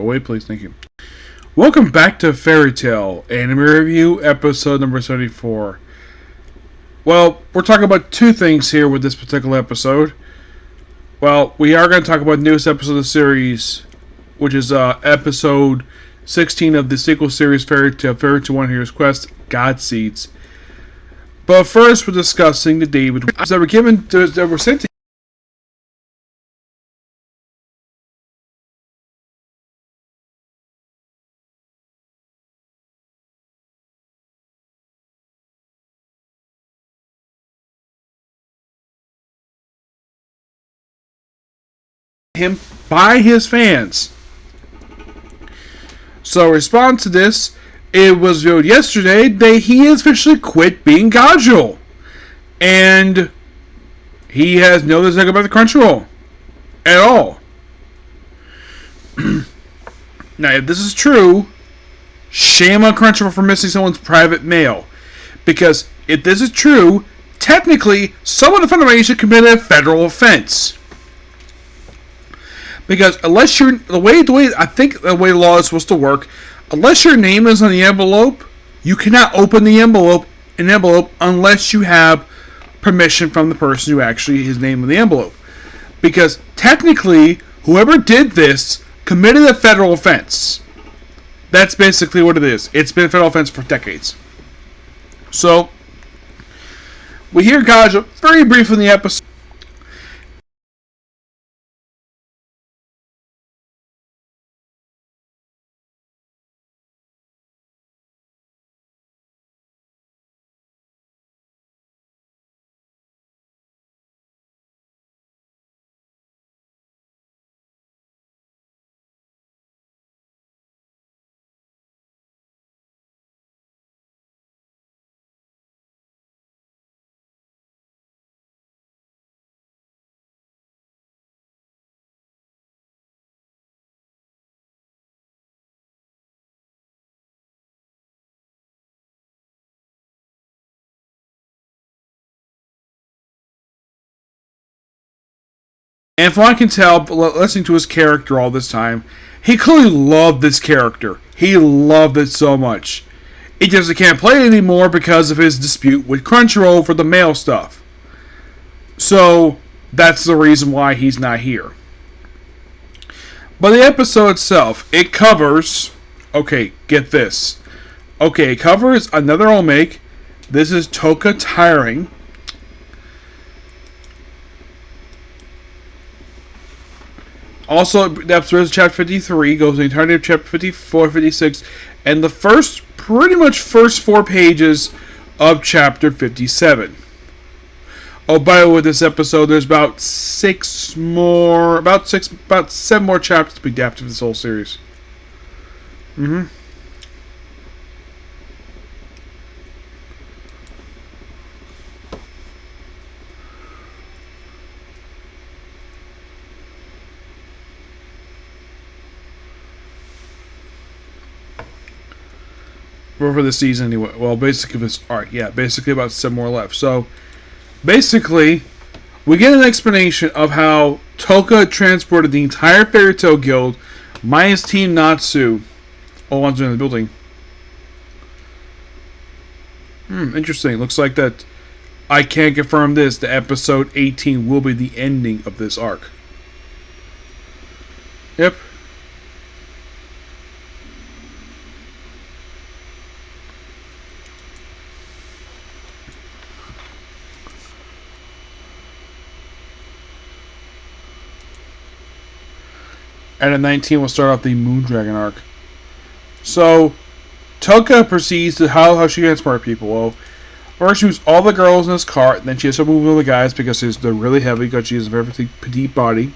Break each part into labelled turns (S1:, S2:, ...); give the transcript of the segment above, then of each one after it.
S1: Wait, please. Thank you. Welcome back to Fairy Tail Anime Review, episode number 74. Well, we're talking about two things here with this particular episode. Well, we are going to talk about the newest episode of the series, which is episode 16 of the sequel series Fairy Tail 1 Hero's Quest, God Seeds. But first, we're discussing the David that were sent to him by his fans. So, in response to this, it was revealed yesterday that he has officially quit being Gajo. And he has no desire about the Crunchyroll at all. Now, if this is true, shame on Crunchyroll for missing someone's private mail. Because if this is true, technically, someone in front of me should commit a federal offense. Because unless you're I think the way the law is supposed to work, unless your name is on the envelope, you cannot open the envelope unless you have permission from the person who actually his name on the envelope. Because technically, whoever did this committed a federal offense. That's basically what it is. It's been a federal offense for decades. So we hear Gajo very briefly in the episode. And from what I can tell, listening to his character all this time, he clearly loved this character. He loved it so much. He just can't play it anymore because of his dispute with Crunchyroll for the mail stuff. So, that's the reason why he's not here. But the episode itself, it covers... Okay, get this. Okay, it covers another Omake. This is Toka tiring. Also, the episode is chapter 53, goes the entirety of chapter 54, 56, and the pretty much first 4 pages of chapter 57. Oh, by the way, with this episode, there's about 7 more chapters to be adapted to this whole series. For the season anyway. Well, basically this arc. Yeah, basically about 7 more left. So, basically, we get an explanation of how Toka transported the entire Fairy Tail Guild, minus Team Natsu, all ones in the building. Interesting. Looks like that I can't confirm this. The episode 18 will be the ending of this arc. Yep. And at 19, we'll start off the Moondragon arc. So, Toka proceeds to how she can inspire people. Well, first she moves all the girls in this cart, and then she has to move all the guys because they're really heavy because she has a very petite body.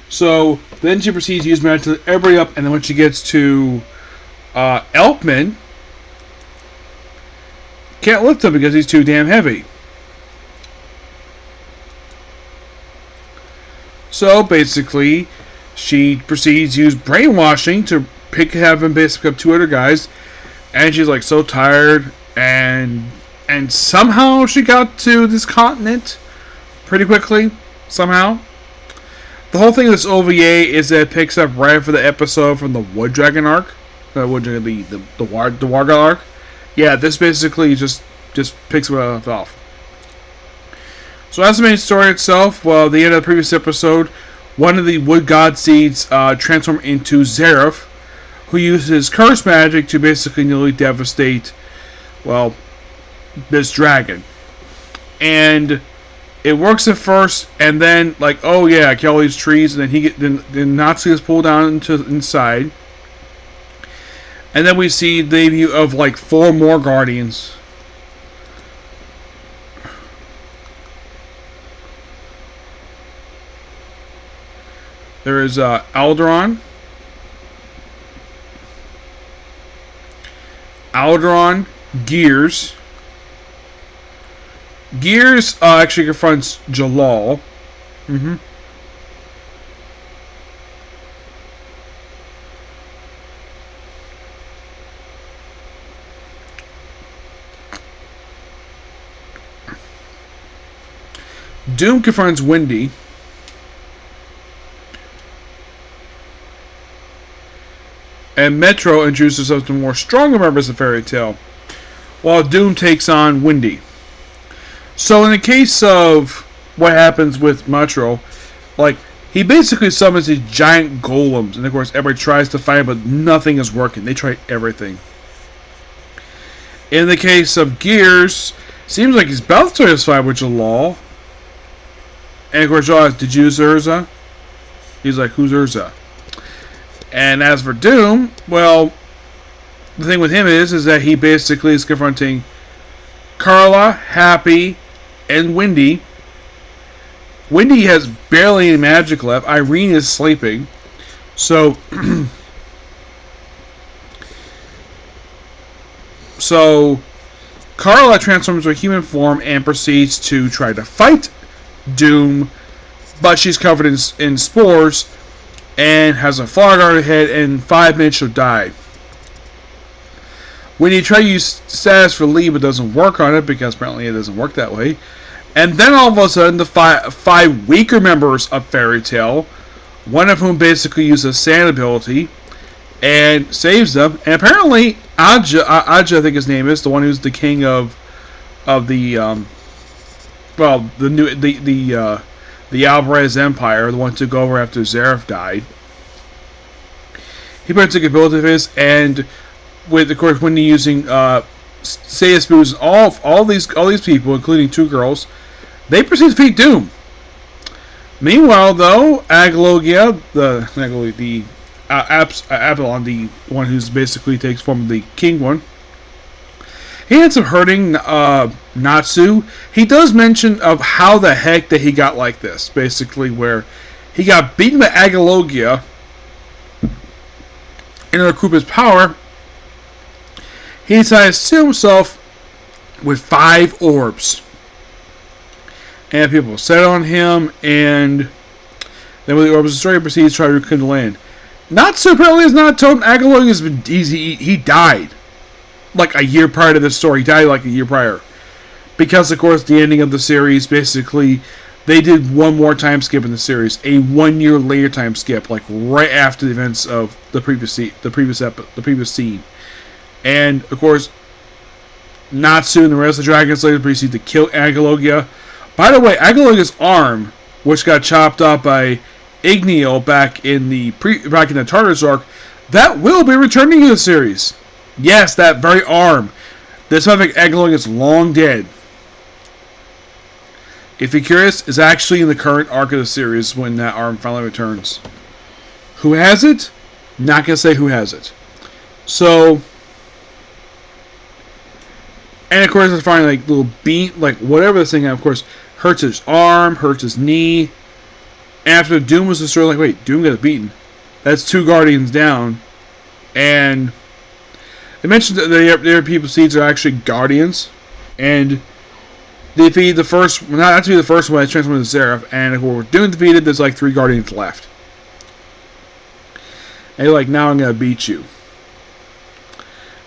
S1: So, then she proceeds to use magic to lift everybody up, and then when she gets to Elfman, can't lift him because he's too damn heavy. So basically, she proceeds to use brainwashing to have him basically up 2 other guys, and she's like so tired, and somehow she got to this continent pretty quickly, somehow. The whole thing of this OVA is that it picks up right after the episode from the Wood Dragon arc. Wood Dragon, the Warga arc. Yeah, this basically just picks where it left off. So as the main story itself, well, at the end of the previous episode, one of the Wood God Seeds transformed into Zeref, who uses curse magic to basically nearly devastate, well, this dragon. And it works at first, and then, like, oh yeah, I kill all these trees, and then then Natsu is pulled down inside. And then we see the debut of, like, 4 more Guardians. There is Alderaan, Gears. Gears actually confronts Jalal. Doom confronts Wendy. And Metro introduces us to more stronger members of Fairy Tail, while Doom takes on Wendy. So in the case of what happens with Metro, like, he basically summons these giant golems, and of course everybody tries to fight him, but nothing is working. They try everything. In the case of Gears, seems like he's about to fight with Jalal. And of course Jalal asks, did you use Urza? He's like, who's Urza? And as for Doom, well, the thing with him is that he basically is confronting Carla, Happy, and Wendy. Wendy has barely any magic left. Irene is sleeping. So, Carla transforms to a human form and proceeds to try to fight Doom, but she's covered in spores and has a fog on her head, and in 5 minutes she'll die. When you try to use status relief, it doesn't work on it, because apparently it doesn't work that way. And then all of a sudden, the five weaker members of Fairy Tail, one of whom basically uses Sand ability, and saves them. And apparently, Aja, I think his name is, the one who's the king of the the Alvarez Empire, the one who took over after Zeref died. He took ability of his, and with, of course, Wendy using Seiya Spoons, all these people, including 2 girls, they proceed to defeat Doom. Meanwhile, though, Agalogia, the Apollon, the one who's basically takes form of the king one, he ends up hurting Natsu. He does mention of how the heck that he got like this, basically, where he got beaten by Agalogia in order to recoup his power. He decided to seal himself with 5 orbs. And people set on him, and then with the orbs destroyed, he proceeds to try to rekindle the land. Natsu apparently is not told Agalogia he died. Like a year prior to this story. He died like a year prior. Because, of course, the ending of the series, basically, they did one more time skip in the series. A 1 year later time skip, like right after the events of the previous scene. And, of course, Natsu and the rest of the Dragon Slayers proceed to kill Agalogia. By the way, Agalogia's arm, which got chopped off by Igneo back in the Tartarus arc, that will be returning in the series. Yes, that very arm. This time, Agalogia is long dead. If you're curious, it's actually in the current arc of the series when that arm finally returns. Who has it? Not gonna say who has it. So, and of course, it's finally like little beat, like whatever this thing, of course, hurts his arm, hurts his knee. After Doom was destroyed, like, wait, Doom got beaten. That's 2 Guardians down. And they mentioned that their people seeds are actually Guardians. And they defeated the first, not to be the first one, it's transformed into Zeref. And if we're Doom defeated, there's like 3 Guardians left. And you're like, now I'm going to beat you.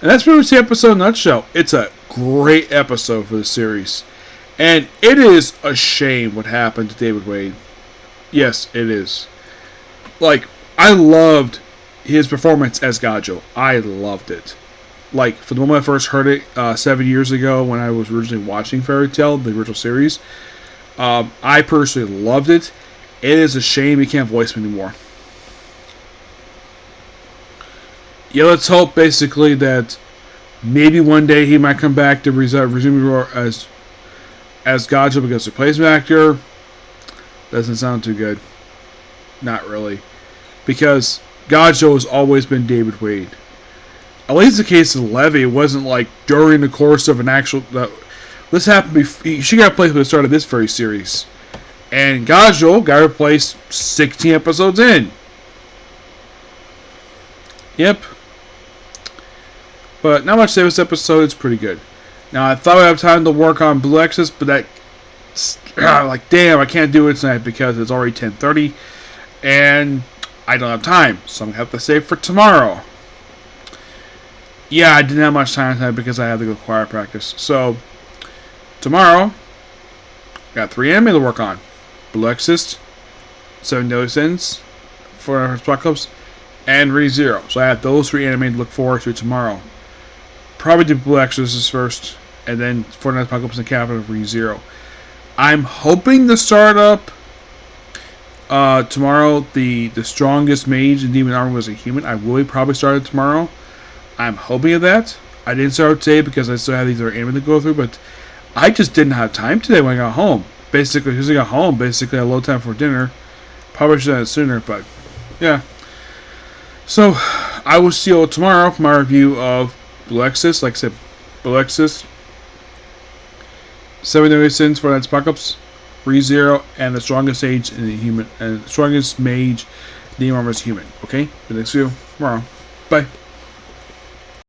S1: And that's pretty much the episode in a nutshell. It's a great episode for the series. And it is a shame what happened to David Wade. Yes, it is. Like, I loved his performance as Gajo. I loved it. Like, from the moment I first heard it 7 years ago when I was originally watching Fairy Tail, the original series, I personally loved it. It is a shame he can't voice him anymore. Yeah, let's hope basically that maybe one day he might come back to resume as Gajo because the replacement actor doesn't sound too good. Not really. Because Gajo has always been David Wade. At least in the case of Levy, it wasn't like during the course of an actual... this happened before... She got replaced at the start of this very series. And Gajo got replaced 16 episodes in. Yep. But not much to say this episode. It's pretty good. Now, I thought I'd have time to work on Blue Exorcist, but that... like, damn, I can't do it tonight because it's already 10:30. And I don't have time. So I'm going to have to save for tomorrow. Yeah, I didn't have much time tonight because I had to go choir practice. So, tomorrow, got 3 anime to work on. Blue Exorcist, 7 Deadly Sins, for Apocalypse, and ReZero. So I have those 3 anime to look forward to tomorrow. Probably do Blue Exorcist first, and then Fortnite Apocalypse and Capital of ReZero. I'm hoping to start up tomorrow the strongest mage in Demon Armor was a human. I will probably start it tomorrow. I'm hoping of that. I didn't start today because I still had these other anime to go through, but I just didn't have time today when I got home. Basically, because I got home, basically I had low time for dinner. Probably should have done it sooner, but yeah. So, I will see you tomorrow for my review of Blue Exorcist. Like I said, Blue Exorcist, 7 Deadly Sins for Fortnite Apocalypse, ReZero, and the strongest mage in the human, and strongest mage in the Demon Armor is human. Okay, the next video tomorrow. Bye.